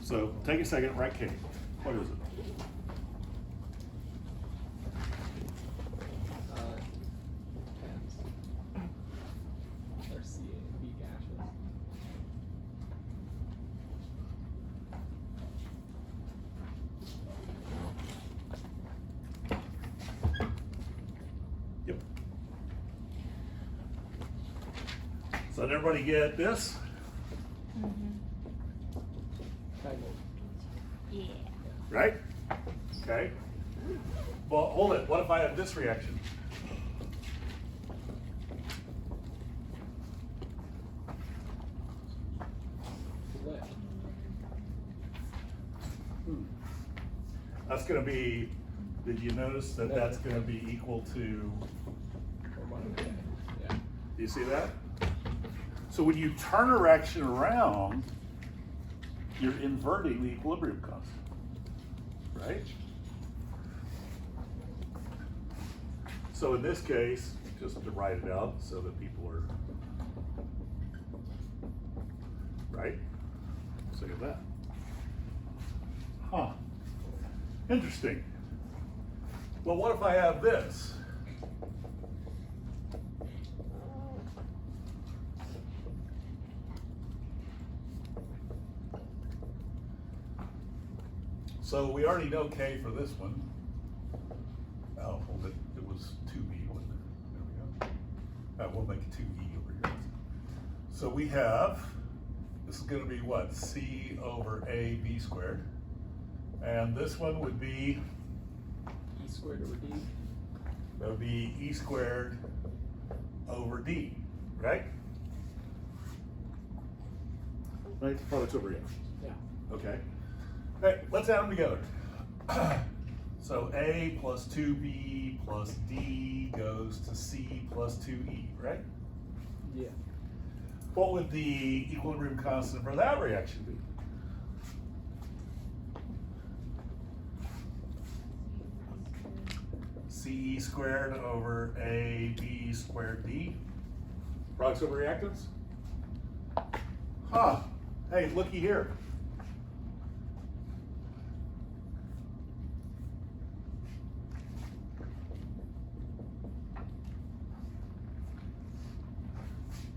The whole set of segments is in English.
So take a second, write K. What is it? Or C, B gaseous. Yep. So did everybody get this? Yeah. Right? Okay. Well, hold it. What if I have this reaction? Lit. That's going to be, did you notice that that's going to be equal to, Or one of the, yeah. do you see that? So when you turn a reaction around, you're inverting the equilibrium constant, right? So in this case, just to write it out so that people are, right? Let's look at that. Huh. Interesting. Well, what if I have this? So we already know K for this one. Oh, hold it. It was 2B, wasn't it? There we go. We'll make it 2E over here. So we have, this is going to be what? C over AB squared. And this one would be, E squared over D. that would be E squared over D, right? Right, the product's over here. Yeah. Okay. Okay, let's add them together. So A plus 2B plus D goes to C plus 2E, right? Yeah. What would the equilibrium constant for that reaction be? CE squared over AB squared D. Products over reactants? Huh. Hey, looky here.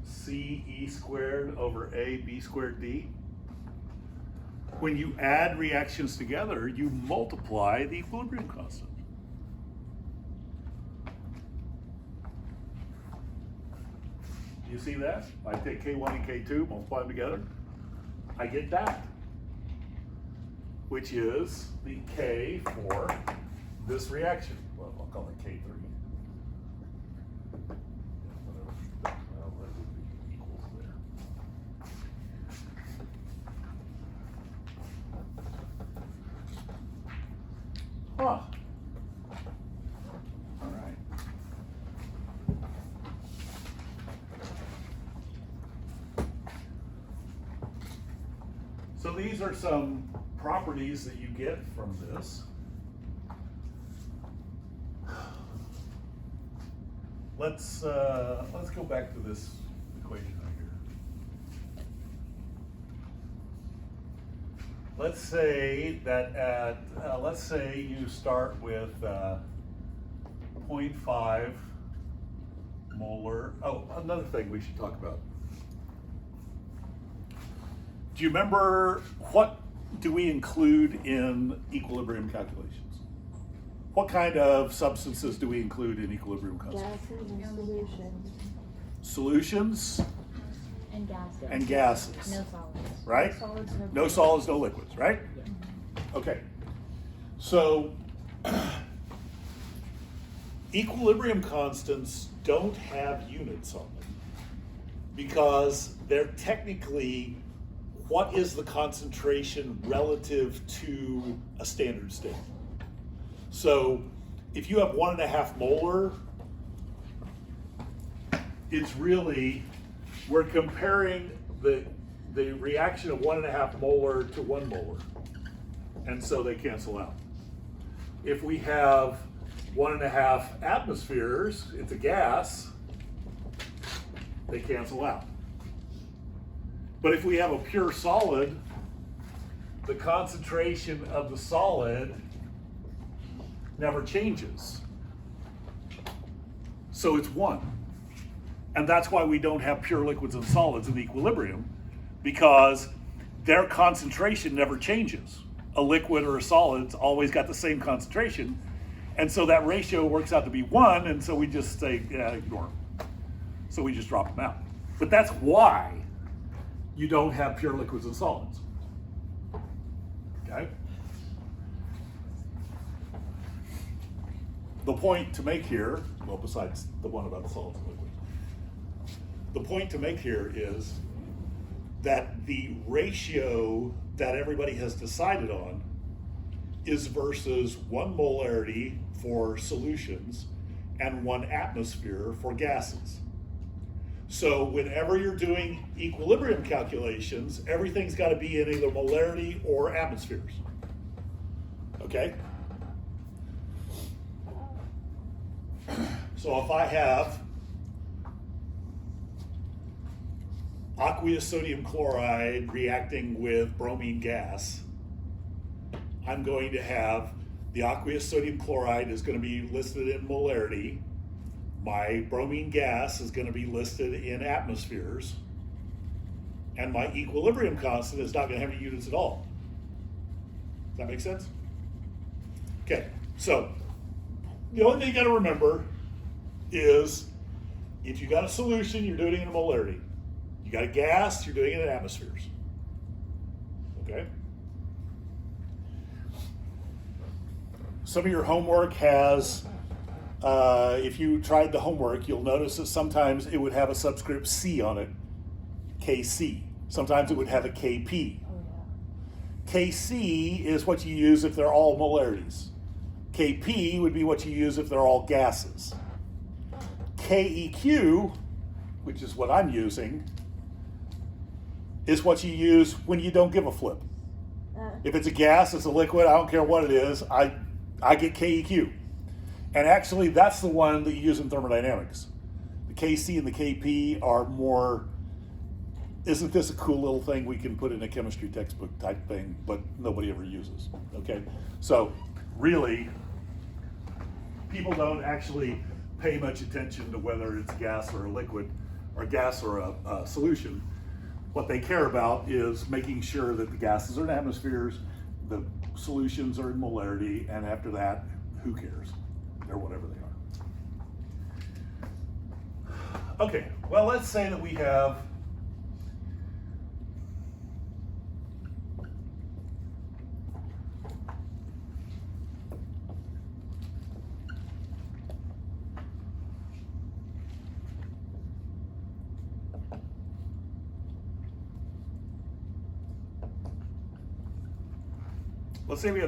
CE squared over AB squared D. When you add reactions together, you multiply the equilibrium constant. You see that? I take K1 and K2, multiply them together, I get that, which is the K for this reaction. Well, I'll call it K3. Huh. All right. So these are some properties that you get from this. Let's go back to this equation right here. Let's say that at, let's say you start with 0.5 molar. Oh, another thing we should talk about. Do you remember what do we include in equilibrium calculations? What kind of substances do we include in equilibrium constants? Gases and solutions. Solutions And gases. and gases. No solids. Right? No solids, no No solids, no liquids, right? Okay. So equilibrium constants don't have units on them because they're technically what is the concentration relative to a standard state. So if you have 1.5 molar, it's really, we're comparing the reaction of 1.5 molar to 1 molar. And so they cancel out. If we have 1.5 atmospheres, it's a gas, they cancel out. But if we have a pure solid, the concentration of the solid never changes. So it's 1. And that's why we don't have pure liquids and solids in equilibrium, because their concentration never changes. A liquid or a solid's always got the same concentration, and so that ratio works out to be 1, and so we just say, yeah, ignore them. So we just drop them out. But that's why you don't have pure liquids and solids. Okay? The point to make here, well, besides the one about the solids and liquids, the point to make here is that the ratio that everybody has decided on is versus 1 molarity for solutions and 1 atmosphere for gases. So whenever you're doing equilibrium calculations, everything's got to be in either molarity or atmospheres. Okay? So if I have aqueous sodium chloride reacting with bromine gas, I'm going to have the aqueous sodium chloride is going to be listed in molarity. My bromine gas is going to be listed in atmospheres. And my equilibrium constant is not going to have any units at all. Does that make sense? Okay, so the only thing you got to remember is if you got a solution, you're doing it in molarity. You got a gas, you're doing it in atmospheres. Okay? Some of your homework has, if you tried the homework, you'll notice that sometimes it would have a subscript C on it, KC. Sometimes it would have a KP. KC is what you use if they're all molarities. KP would be what you use if they're all gases. KEQ, which is what I'm using, is what you use when you don't give a flip. If it's a gas, it's a liquid, I don't care what it is, I get KEQ. And actually, that's the one that you use in thermodynamics. The KC and the KP are more, isn't this a cool little thing we can put in a chemistry textbook type thing, but nobody ever uses, okay? So really, people don't actually pay much attention to whether it's gas or a liquid, or gas or a solution. What they care about is making sure that the gases are in atmospheres, the solutions are in molarity, and after that, who cares? They're whatever they are. Okay, well, let's say that we have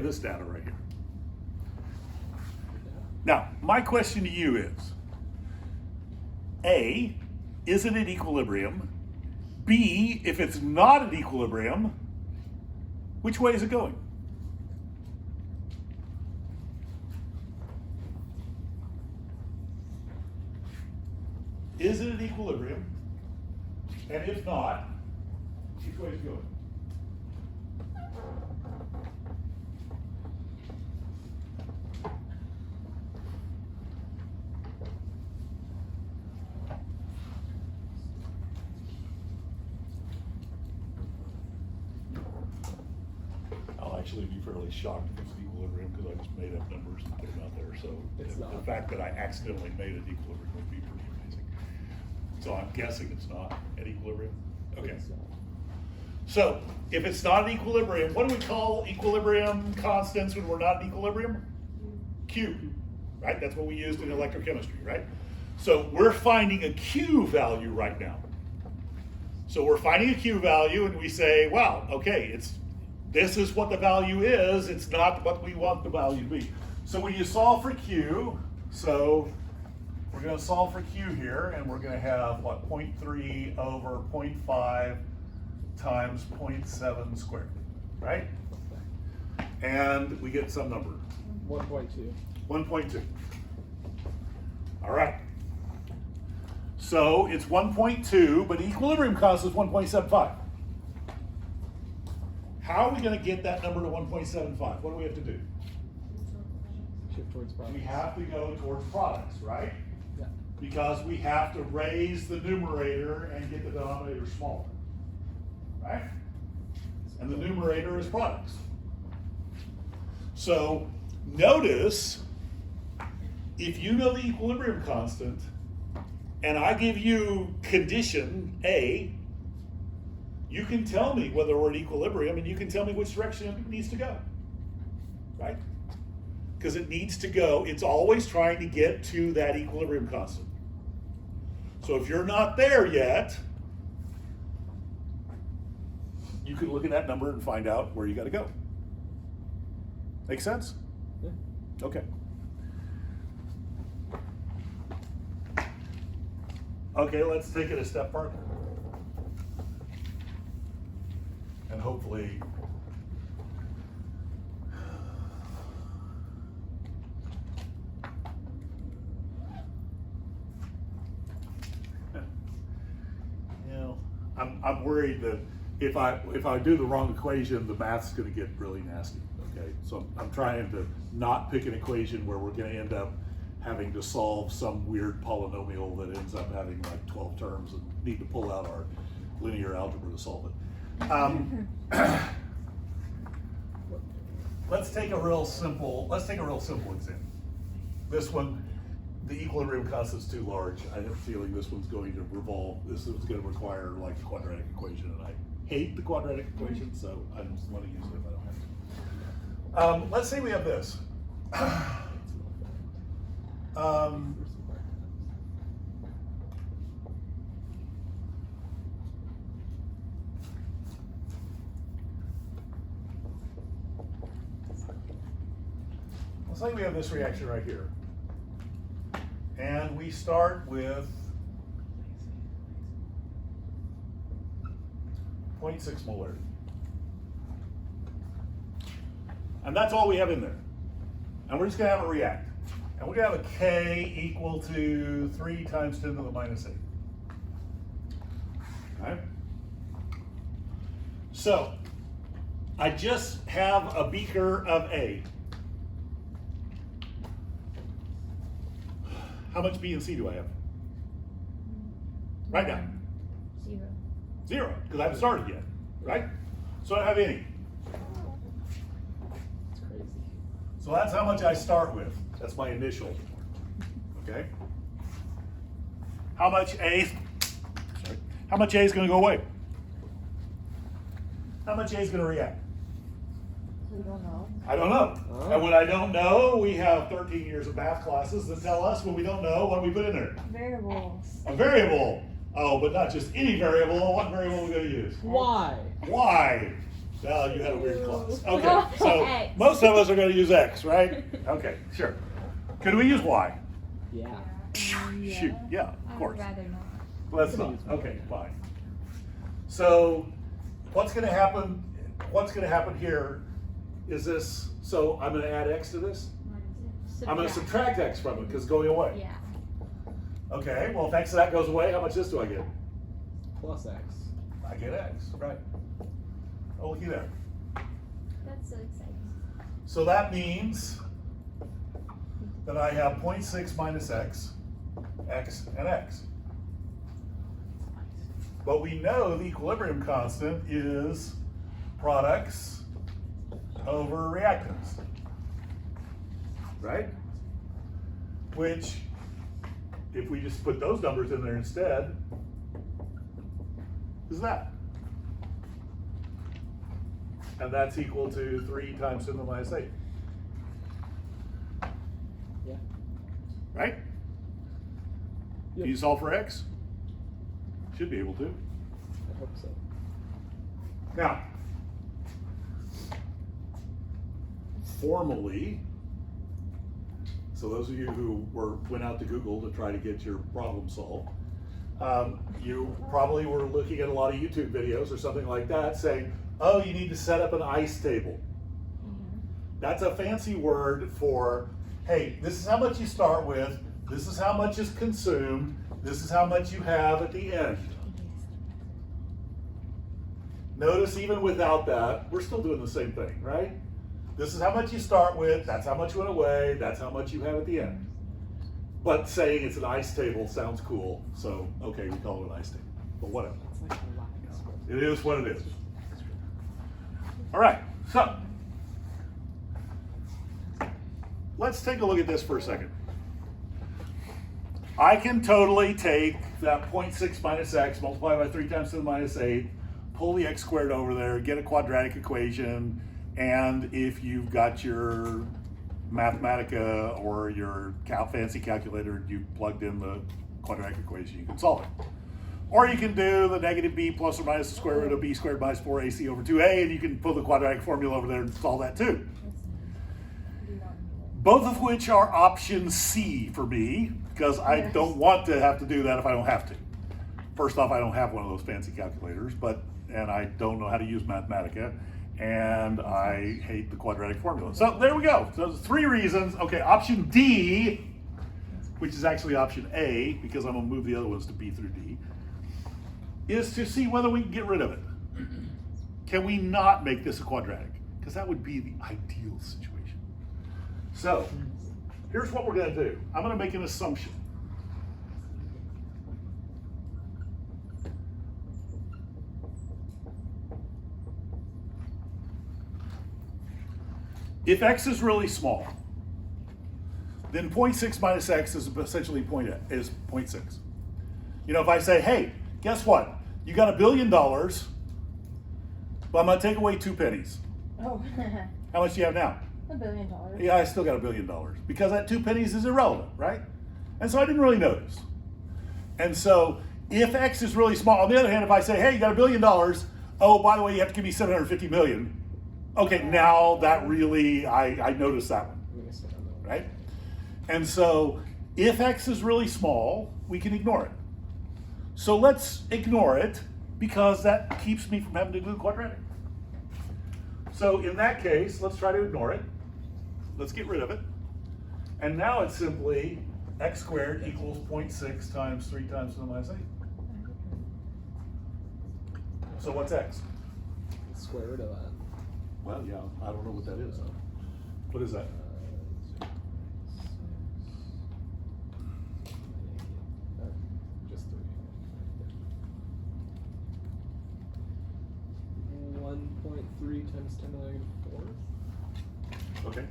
this data right here. Now, my question to you is, A, is it at equilibrium? B, if it's not at equilibrium, which way is it going? Is it at equilibrium? And if not, which way is it going? Actually be fairly shocked if it's equilibrium because I just made up numbers and put them out there. So the fact that I accidentally made it equilibrium would be pretty amazing. So I'm guessing it's not at equilibrium. Okay. So if it's not at equilibrium, what do we call equilibrium constants when we're not in equilibrium? Q, right? That's what we used in electrochemistry, right? So we're finding a Q value right now. So we're finding a Q value and we say, wow, okay, this is what the value is, it's not what we want the value to be. So when you solve for Q, so we're going to solve for Q here, and we're going to have, what, 0.3 over 0.5 times 0.7 squared, right? And we get some number. 1.2. 1.2. All right. So it's 1.2, but equilibrium constant is 1.75. How are we going to get that number to 1.75? What do we have to do? Shift towards products. We have to go towards products, right? Yeah. Because we have to raise the numerator and get the denominator smaller, right? And the numerator is products. So notice, if you know the equilibrium constant, and I give you condition A, you can tell me whether we're at equilibrium, and you can tell me which direction it needs to go, right? Because it needs to go, it's always trying to get to that equilibrium constant. So if you're not there yet, you can look at that number and find out where you got to go. Make sense? Yeah. Okay. Okay, let's take it a step further. And hopefully, you know, I'm worried that if I do the wrong equation, the math's going to get really nasty. Okay, so I'm trying to not pick an equation where we're going to end up having to solve some weird polynomial that ends up having like 12 terms and need to pull out our linear algebra to solve it. Let's take a real simple example. This one, the equilibrium constant's too large. I have a feeling this one's going to revolve. This is going to require like a quadratic equation, and I hate the quadratic equation, so I just want to use it if I don't have to. Let's say we have this. Let's say we have this reaction right here. And we start with 0.6 molarity. And that's all we have in there. And we're just going to have it react. And we're going to have a K equal to 3 times 10 to the minus 8. Okay? So, I just have a beaker of A. How much B and C do I have? Right now. 0. 0, because I haven't started yet, right? So I don't have any. It's crazy. So that's how much I start with. That's my initial. Okay? How much A is going to go away? How much A is going to react? We don't know. I don't know. Oh. And when I don't know, we have 13 years of math classes that tell us when we don't know what we put in there. Variables. A variable. Oh, but not just any variable. What variable are we going to use? Why? Why? Well, you had a weird class. Okay, so X. most of us are going to use X, right? Okay, sure. Could we use Y? Yeah. Shoot, yeah, of I course. would rather not. Let's not. Okay, fine. So what's going to happen? What's going to happen here is this. So I'm going to add X to this. I'm going to subtract X from it because it's going away. Yeah. Okay, well, if X of that goes away, how much this do I get? Plus X. I get X, right? Oh, looky there. That's so exciting. So that means that I have 0.6 minus X, X, and X. But we know the equilibrium constant is products over reactants, right? Which, if we just put those numbers in there instead, is that. And that's equal to 3 times 10 to the minus 8. Yeah. Right? Yep. Can you solve for X? Should be able to. I hope so. Now, formally, so those of you who went out to Google to try to get your problem solved, you probably were looking at a lot of YouTube videos or something like that saying, oh, you need to set up an ICE table. That's a fancy word for, hey, this is how much you start with, this is how much is consumed, this is how much you have at the end. Notice even without that, we're still doing the same thing, right? This is how much you start with, that's how much went away, that's how much you have at the end. But saying it's an ice table sounds cool, so okay, we call it an ice table, but whatever. It's like a lot. It is what it is. All right, so let's take a look at this for a second. I can totally take that 0.6 minus x, multiply by 3 times 10 to the minus 8, pull the x squared over there, get a quadratic equation, and if you've got your Mathematica or your fancy calculator, you plugged in the quadratic equation, you can solve it. Or you can do the negative b plus or minus the square root of b squared minus 4ac over 2a, and you can put the quadratic formula over there and solve that too. Both of which are option C for me, because I don't want to have to do that if I don't have to. First off, I don't have one of those fancy calculators, and I don't know how to use Mathematica, and I hate the quadratic formula. So there we go. So there's 3 reasons. Okay, option D, which is actually option A, because I'm gonna move the other ones to B through D, is to see whether we can get rid of it. Can we not make this a quadratic? Because that would be the ideal situation. So here's what we're gonna do. I'm gonna make an assumption. If x is really small, then 0.6 minus x is essentially 0.6. You know, if I say, hey, guess what? You got $1 billion, but I'm gonna take away 2 pennies. Oh, How much do you have now? $1 billion. Yeah, I still got $1 billion because that 2 pennies is irrelevant, right? And so I didn't really notice. And so if x is really small, on the other hand, if I say, hey, you got $1 billion, oh, by the way, you have to give me 750 million. Okay, now that really, I noticed that one, right? And so if x is really small, we can ignore it. So let's ignore it because that keeps me from having to do the quadratic. So in that case, let's try to ignore it. Let's get rid of it. And now it's simply x squared equals 0.6 times 3 times 10 to the minus 8. So what's x? The square root of that. Well, yeah, I don't know what that is. What is that? Just 3. 1.3 times 10 to the negative 4th. Okay.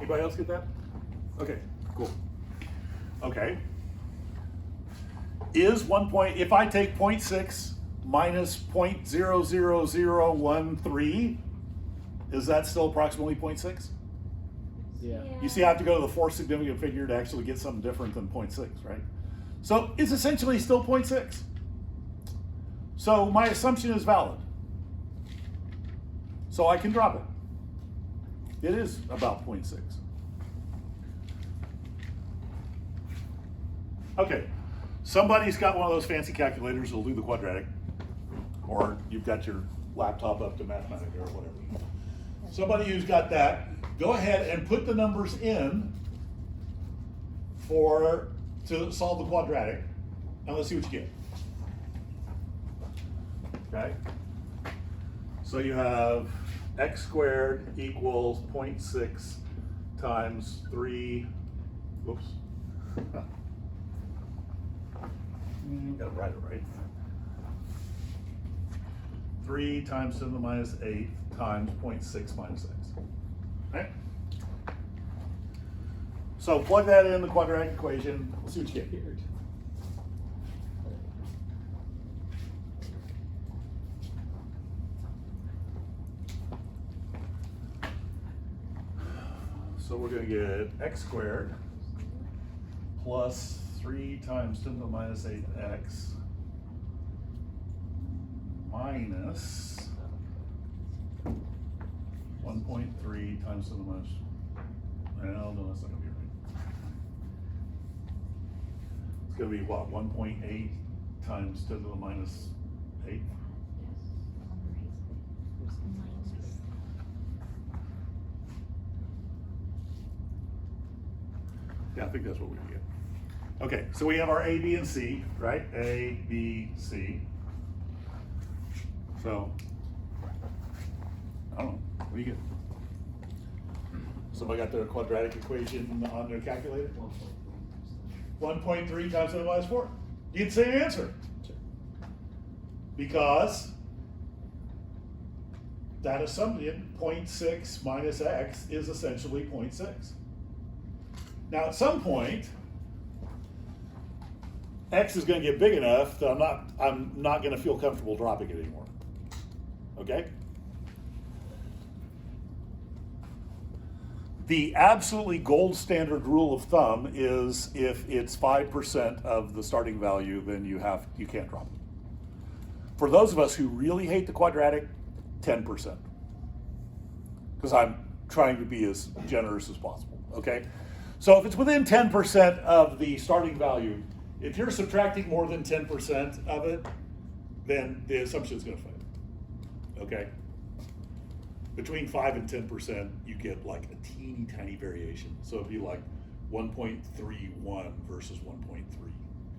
Anybody else get that? Okay, cool. Okay. Is if I take 0.6 minus 0.00013, is that still approximately 0.6? Yeah. You see, I have to go to the 4th significant figure to actually get something different than 0.6, right? So it's essentially still 0.6. So my assumption is valid. So I can drop it. It is about 0.6. Okay, somebody's got one of those fancy calculators that'll do the quadratic, or you've got your laptop up to Mathematica or whatever. Somebody who's got that, go ahead and put the numbers in to solve the quadratic, and let's see what you get. Okay, so you have x squared equals 0.6 times 3, whoops. Gotta write it right. 3 times 10 to the minus 8 times 0.6 minus x. Okay? So plug that in the quadratic equation. Let's see what you get. So we're going to get x squared plus 3 times 10 to the minus 8x minus 1.3 times 10 to the minus, well, no, that's not going to be right. It's going to be what, 1.8 times 10 to the minus 8? Yeah, I think that's what we get. Okay, so we have our A, B, and C, right? A, B, C. So, I don't know, what do you get? Somebody got their quadratic equation on their calculator? 1.3 times 10 minus 4. You get the same answer. Because that assumption, 0.6 minus x, is essentially 0.6. Now at some point, x is going to get big enough that I'm not going to feel comfortable dropping it anymore. Okay? The absolutely gold standard rule of thumb is if it's 5% of the starting value, then you can't drop it. For those of us who really hate the quadratic, 10%. Because I'm trying to be as generous as possible, okay? So if it's within 10% of the starting value, if you're subtracting more than 10% of it, then the assumption is going to fail, okay? Between 5 and 10%, you get like a teeny tiny variation. So it'd be like 1.31 versus 1.3.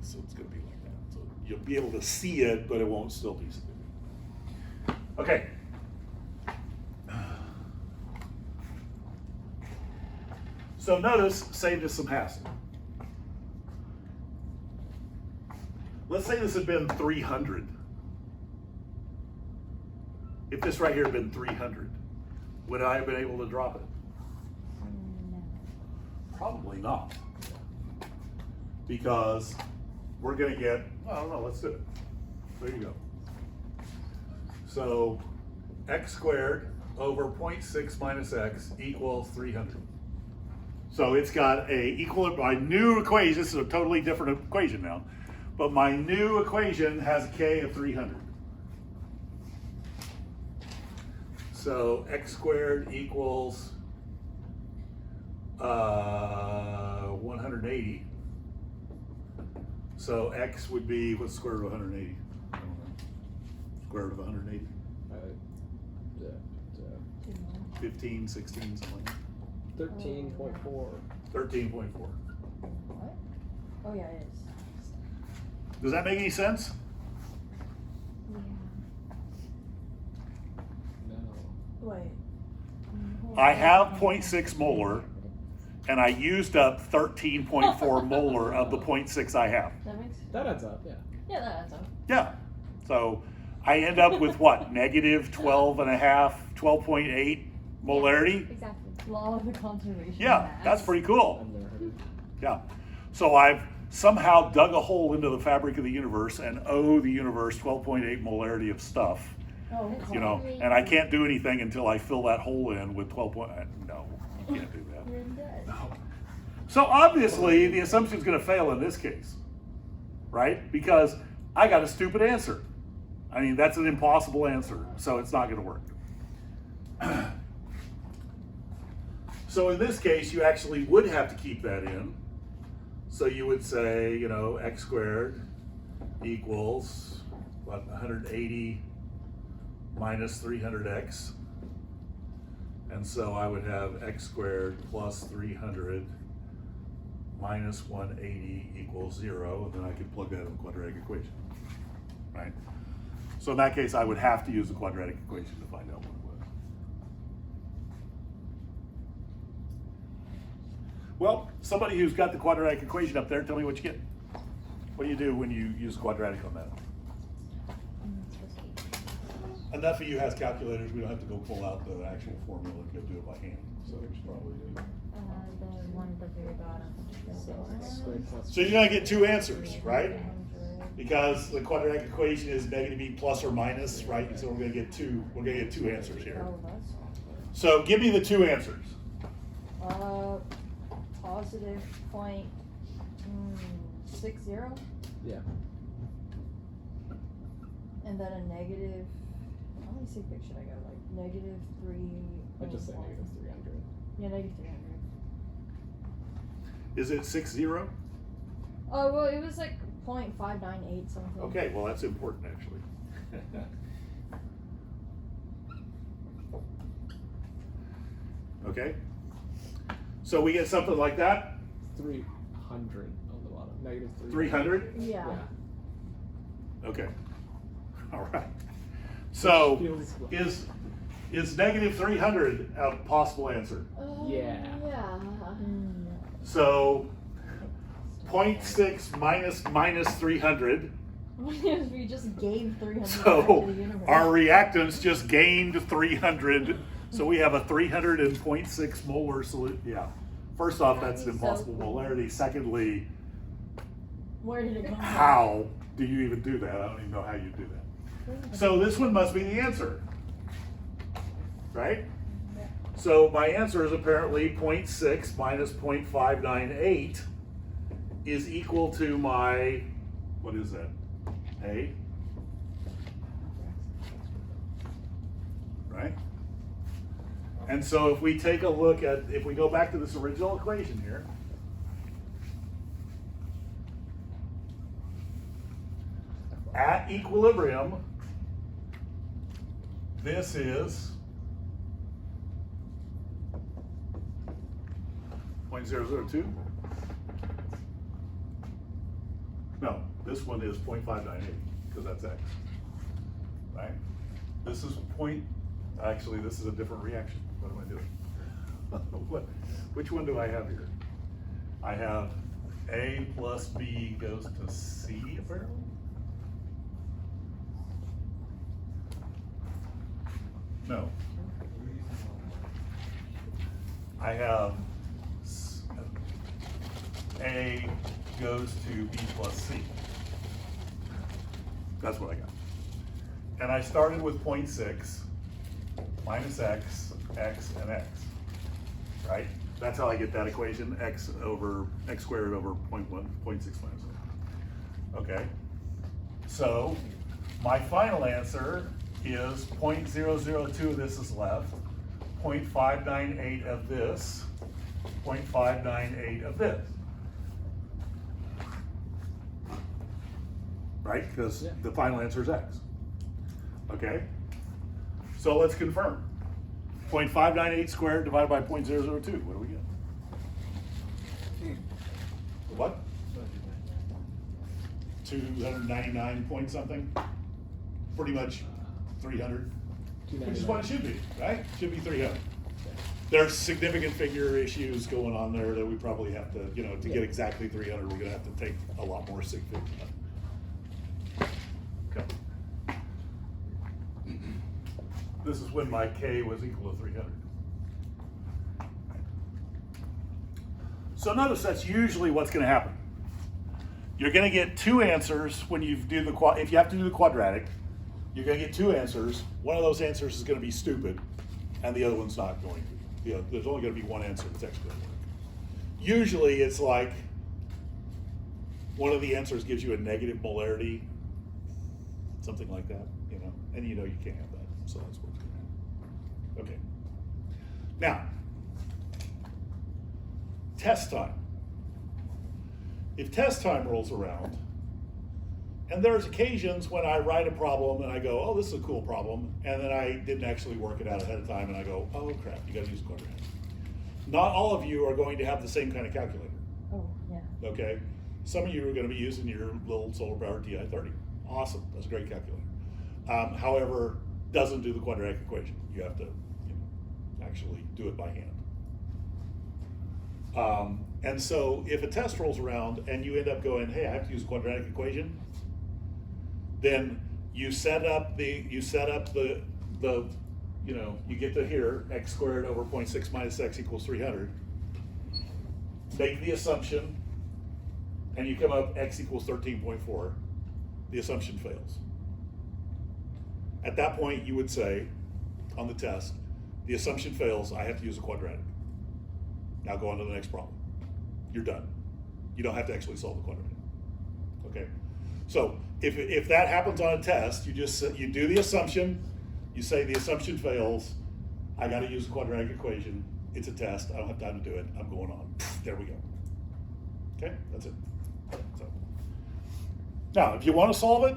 So it's going to be like that. So you'll be able to see it, but it won't still be significant. Okay. So notice, saved us some hassle. Let's say this had been 300. If this right here had been 300, would I have been able to drop it? No. Probably not. Because we're going to get, I don't know, let's do it. There you go. So x squared over 0.6 minus x equals 300. So it's got my new equation, this is a totally different equation now, but my new equation has a k of 300. So x squared equals 180. So x would be, what's the square root of 180? I don't know. Square root of 180? 15, 16, something like that. 13.4. 13.4. What? Oh yeah, it is. Does that make any sense? Yeah. No. Wait. I have 0.6 molar, and I used up 13.4 molar of the 0.6 I have. That makes. That adds up, yeah. Yeah, that adds up. Yeah. So I end up with what? Negative 12.8 molarity? Exactly. Law of the conservation. Yeah, mass. that's pretty cool. I've never heard of it. Yeah. So I've somehow dug a hole into the fabric of the universe and owe the universe 12.8 molarity of stuff, Oh, it's you know, and I can't do anything until I fill that hole in with 12. No, you can't do that. You're dead. So obviously the assumption is going to fail in this case, right? Because I got a stupid answer. I mean, that's an impossible answer, so it's not going to work. So in this case, you actually would have to keep that in. So you would say, you know, x squared equals, what, 180 minus 300x. And so I would have x squared plus 300 minus 180 equals 0, and then I could plug that in the quadratic equation, right? So in that case, I would have to use the quadratic equation to find out what it was. Well, somebody who's got the quadratic equation up there, tell me what you get. What do you do when you use quadratic on that? Enough of you has calculators, we don't have to go pull out the actual formula and go do it by hand, so we should probably do it. The one at the very bottom. Squared plus. So you're gonna get two answers, right? Because the quadratic equation is negative e plus or minus, right? So we're gonna get two answers here. Oh, that's So give me the two answers. positive 0.60, Yeah. and then a negative. How many sig should I go? Like negative 3. I just say negative 300. Yeah, negative 300. Is it 60? Oh well, it was like 0.598 something. Okay, well that's important actually. Okay. So we get something like that. 300 on the bottom. Negative 300? Yeah. Okay. All right. So Feels is negative 300 a possible answer? Yeah. Yeah. So 0.6 minus 300. What if we just gave 300 back to So the universe? our reactants just gained 300. So we have a 300.6 molar solution. Yeah. First off, that's an That'd be so impossible cool. molarity. Secondly, Where did it come from? how do you even do that? I don't even know how you do that. So this one must be the answer, right? So my answer is apparently 0.6 minus 0.598 is equal to my, what is that? A? Right? And so if we take a look at, if we go back to this original equation here, at equilibrium, this is 0.002. No, this one is 0.598 because that's X, right? This is actually this is a different reaction. What am I doing? Which one do I have here? I have A plus B goes to C apparently. No. I have A goes to B plus C. That's what I got. And I started with 0.6 minus X, and X, right? That's how I get that equation, X squared over 0.6 minus X. Okay, so my final answer is 0.002 of this is left, 0.598 of this, 0.598 of this. Right, because the final answer is X. Okay, so let's confirm. 0.598 squared divided by 0.002, what do we get? What? 299 point something? Pretty much 300, which is what it should be, right? Should be 300. There's significant figure issues going on there that we probably have to, to get exactly 300, we're gonna have to take a lot more sig figs. Okay. This is when my K was equal to 300. So notice that's usually what's gonna happen. You're gonna get two answers when you do if you have to do the quadratic, you're gonna get two answers. One of those answers is gonna be stupid, and the other one's not going to. There's only gonna be one answer that's actually gonna work. Usually it's like, one of the answers gives you a negative molarity, something like that, and you can't have that, so that's what's gonna happen. Okay. Now, test time. If test time rolls around, and there's occasions when I write a problem and I go, oh, this is a cool problem, and then I didn't actually work it out ahead of time and I go, oh crap, you gotta use a quadratic. Not all of you are going to have the same kind of calculator. Oh, yeah. Okay? Some of you are gonna be using your little solar powered TI-30. Awesome, that's a great calculator. However, doesn't do the quadratic equation. You have to actually do it by hand. And so if a test rolls around and you end up going, hey, I have to use a quadratic equation, then you set up the you get to here, x squared over 0.6 minus x equals 300. Make the assumption, and you come up x equals 13.4. The assumption fails. At that point, you would say, on the test, the assumption fails, I have to use a quadratic. Now go on to the next problem. You're done. You don't have to actually solve the quadratic. Okay? So if that happens on a test, you do the assumption, you say the assumption fails, I got to use the quadratic equation, it's a test, I don't have time to do it, I'm going on. There we go. Okay? That's it. So. Now, if you want to solve it,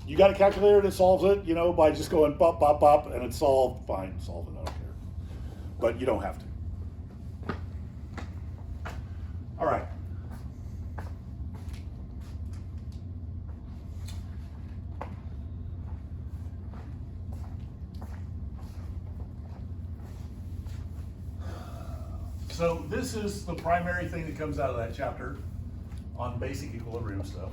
you got a calculator that solves it, by just going bop, bop, bop, and it's solved, fine, solve it, I don't care. But you don't have to. All right. So this is the primary thing that comes out of that chapter on basic equilibrium stuff.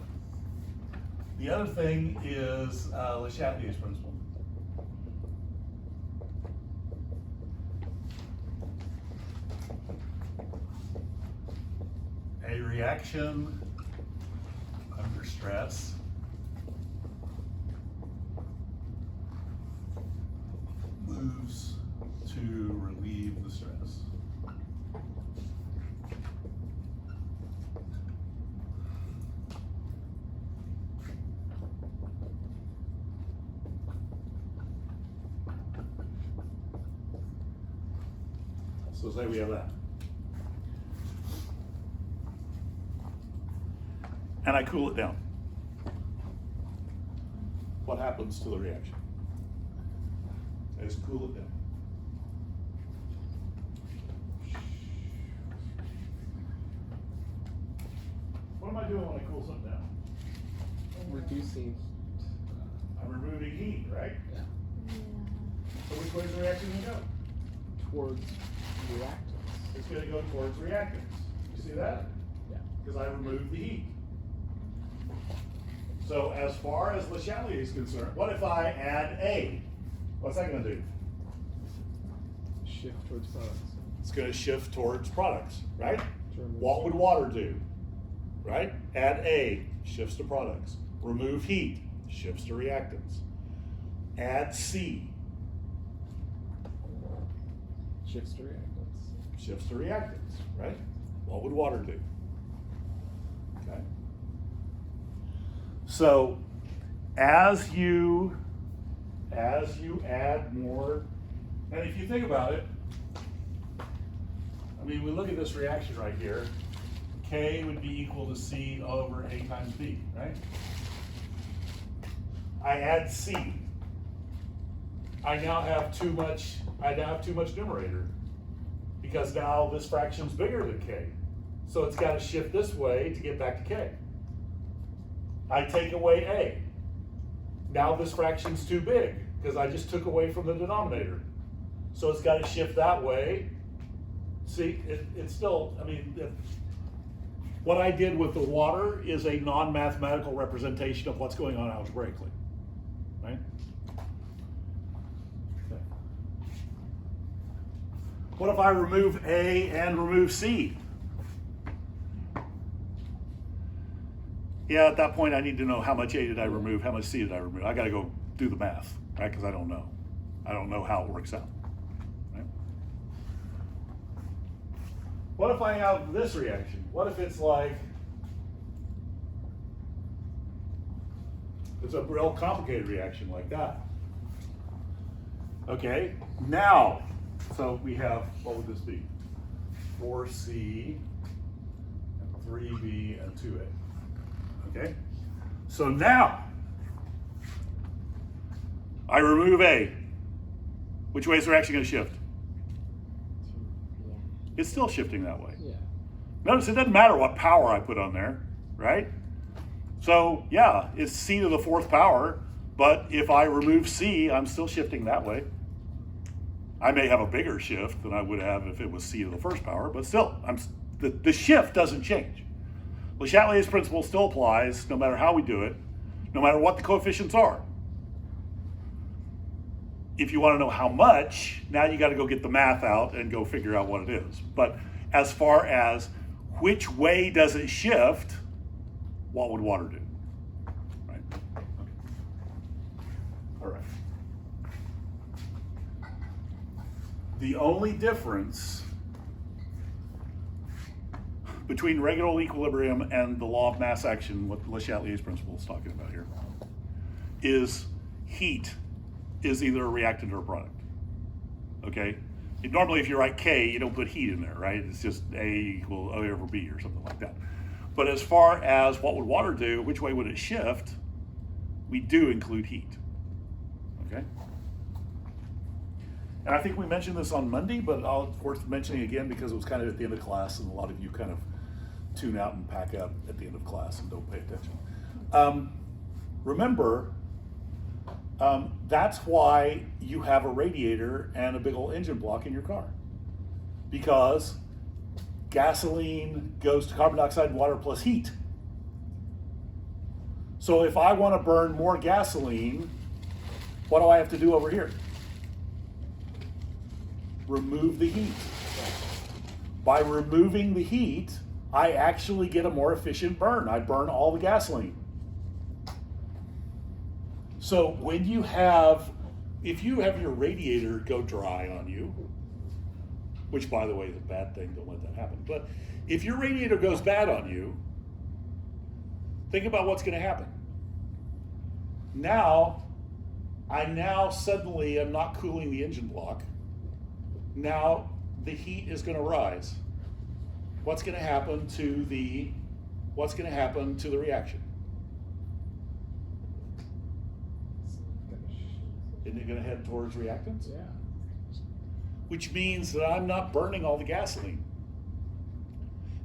The other thing is Le Chatelier's principle. A reaction under stress moves to relieve the stress. So say we have that. And I cool it down. What happens to the reaction? I just cool it down. What am I doing when I cool something down? Reducing. I'm removing heat, right? Yeah. So which way is the reaction going to go? Towards reactants. It's going to go towards reactants. You see that? Yeah. Because I removed the heat. So as far as Le Chatelier is concerned, what if I add A? What's that going to do? Shift towards products. It's going to shift towards products, right? German. What would water do? Right? Add A, shifts to products. Remove heat, shifts to reactants. Add C, Shifts to reactants. shifts to reactants, right? What would water do? Okay. So as you add more, and if you think about it, I mean, we look at this reaction right here. K would be equal to C over A times B, right? I add C. I now have too much numerator because now this fraction's bigger than K. So it's got to shift this way to get back to K. I take away A. Now this fraction's too big because I just took away from the denominator. So it's got to shift that way. See, it's still, I mean, what I did with the water is a non-mathematical representation of what's going on algebraically, right? Okay. What if I remove A and remove C? Yeah, at that point I need to know how much A did I remove, how much C did I remove. I gotta go do the math, right? Because I don't know. I don't know how it works out. Right? What if I have this reaction? What if it's like, it's a real complicated reaction like that? Okay, now, so we have, what would this be? 4C, and 3B, and 2A. Okay, so now, I remove A. Which way is the reaction going to shift? Yeah. It's still shifting that way. Yeah. Notice it doesn't matter what power I put on there, right? So yeah, it's C to the fourth power, but if I remove C, I'm still shifting that way. I may have a bigger shift than I would have if it was C to the first power, but still, the shift doesn't change. Le Chatelier's principle still applies no matter how we do it, no matter what the coefficients are. If you want to know how much, now you got to go get the math out and go figure out what it is. But as far as which way does it shift, what would water do? Right? Okay. All right. The only difference between regular equilibrium and the law of mass action, what Le Chatelier's principle is talking about here, is heat is either a reactant or a product. Okay? Normally, if you write K, you don't put heat in there, right? It's just A equal O over B or something like that. But as far as what would water do, which way would it shift, we do include heat. Okay? And I think we mentioned this on Monday, but I'll worth mentioning again because it was kind of at the end of class and a lot of you kind of tune out and pack up at the end of class and don't pay attention. Remember, that's why you have a radiator and a big old engine block in your car. Because gasoline goes to carbon dioxide and water plus heat. So if I want to burn more gasoline, what do I have to do over here? Remove the heat. By removing the heat, I actually get a more efficient burn. I burn all the gasoline. So when you have, if you have your radiator go dry on you, which by the way is a bad thing, don't let that happen. But if your radiator goes bad on you, think about what's going to happen. I suddenly am not cooling the engine block. Now the heat is going to rise. What's going to happen to the reaction? Isn't it going to head towards reactants? Yeah. Which means that I'm not burning all the gasoline.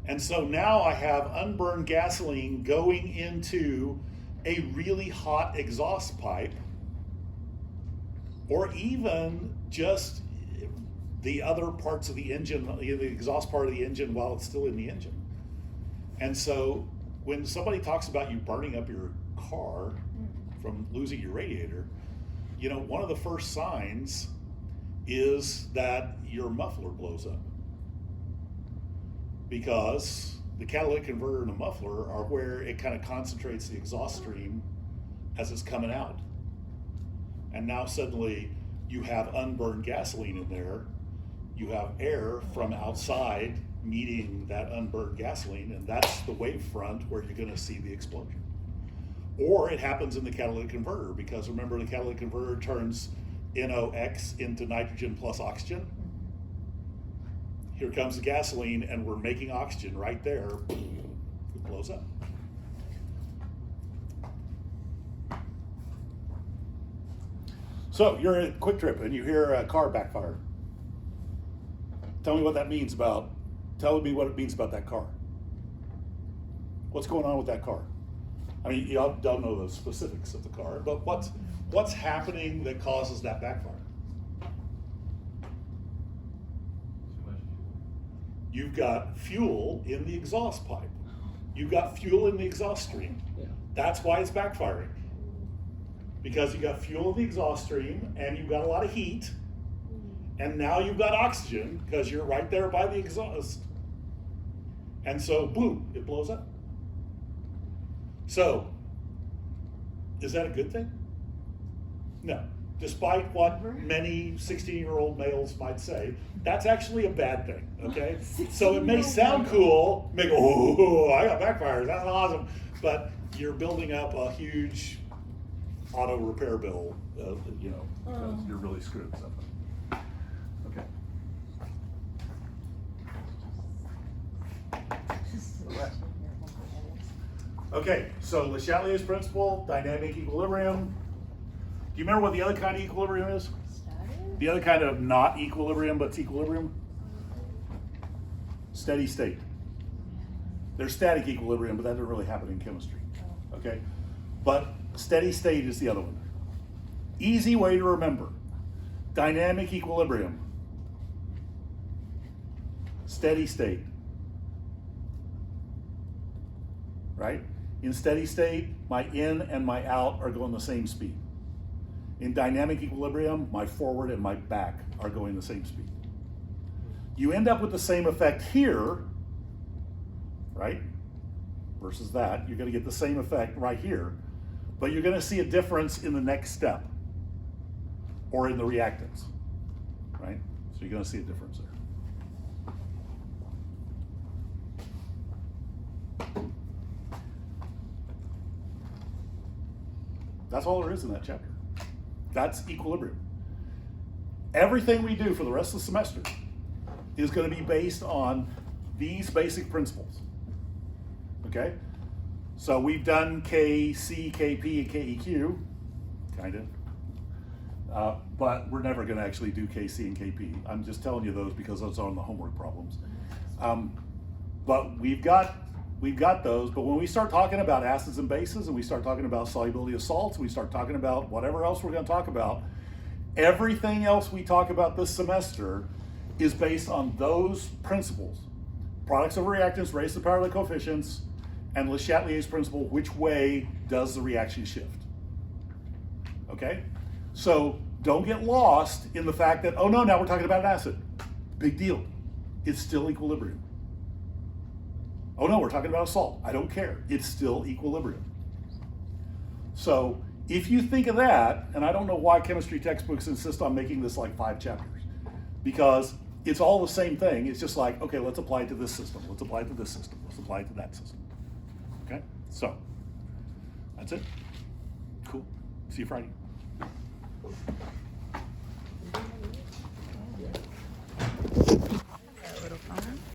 And so now I have unburned gasoline going into a really hot exhaust pipe, or even just the other parts of the engine, the exhaust part of the engine while it's still in the engine. And so when somebody talks about you burning up your car from losing your radiator, you know, one of the first signs is that your muffler blows up. Because the catalytic converter and the muffler are where it kind of concentrates the exhaust stream as it's coming out. And now suddenly you have unburned gasoline in there. You have air from outside meeting that unburned gasoline, and that's the wave front where you're going to see the explosion. Or it happens in the catalytic converter, because remember the catalytic converter turns NOx into nitrogen plus oxygen. Here comes the gasoline, and we're making oxygen right there. It blows up. So you're at Quick Trip and you hear a car backfire. Tell me what that means about, tell me what it means about that car. What's going on with that car? I mean, you all don't know the specifics of the car, but what's happening that causes that backfire? You've got fuel in the exhaust pipe. You've got fuel in the exhaust stream. Yeah. That's why it's backfiring. Because you've got fuel in the exhaust stream and you've got a lot of heat, and now you've got oxygen because you're right there by the exhaust. And so, boom, it blows up. So, is that a good thing? No. Despite what many 16-year-old males might say, that's actually a bad thing, okay? So it may sound cool, may go, oh, I got backfires, that's awesome, but you're building up a huge auto repair bill, because you're really screwing something. Okay. Okay, so Le Chatelier's principle, dynamic equilibrium. Do you remember what the other kind of equilibrium is? Static? The other kind of not equilibrium, but it's equilibrium? Steady state. There's static equilibrium, but that doesn't really happen in chemistry. Okay? But steady state is the other one. Easy way to remember. Dynamic equilibrium. Steady state. Right? In steady state, my in and my out are going the same speed. In dynamic equilibrium, my forward and my back are going the same speed. You end up with the same effect here, right? Versus that, you're going to get the same effect right here, but you're going to see a difference in the next step or in the reactants, right? So you're going to see a difference there. That's all there is in that chapter. That's equilibrium. Everything we do for the rest of the semester is going to be based on these basic principles. Okay? So we've done K, C, KP, and KEQ, kind of. But we're never going to actually do KC and KP. I'm just telling you those because those are on the homework problems. But we've got those, but when we start talking about acids and bases, and we start talking about solubility of salts, we start talking about whatever else we're going to talk about, everything else we talk about this semester is based on those principles. products of reactants raise the power of the coefficients, and Le Chatelier's principle, which way does the reaction shift? Okay? So don't get lost in the fact that, oh no, now we're talking about an acid. Big deal. It's still equilibrium. Oh no, we're talking about a salt. I don't care. It's still equilibrium. So if you think of that, and I don't know why chemistry textbooks insist on making this like 5 chapters, because it's all the same thing. It's just like, okay, let's apply it to this system. Let's apply it to this system. Let's apply it to that system. Okay? So that's it. Cool. See you Friday.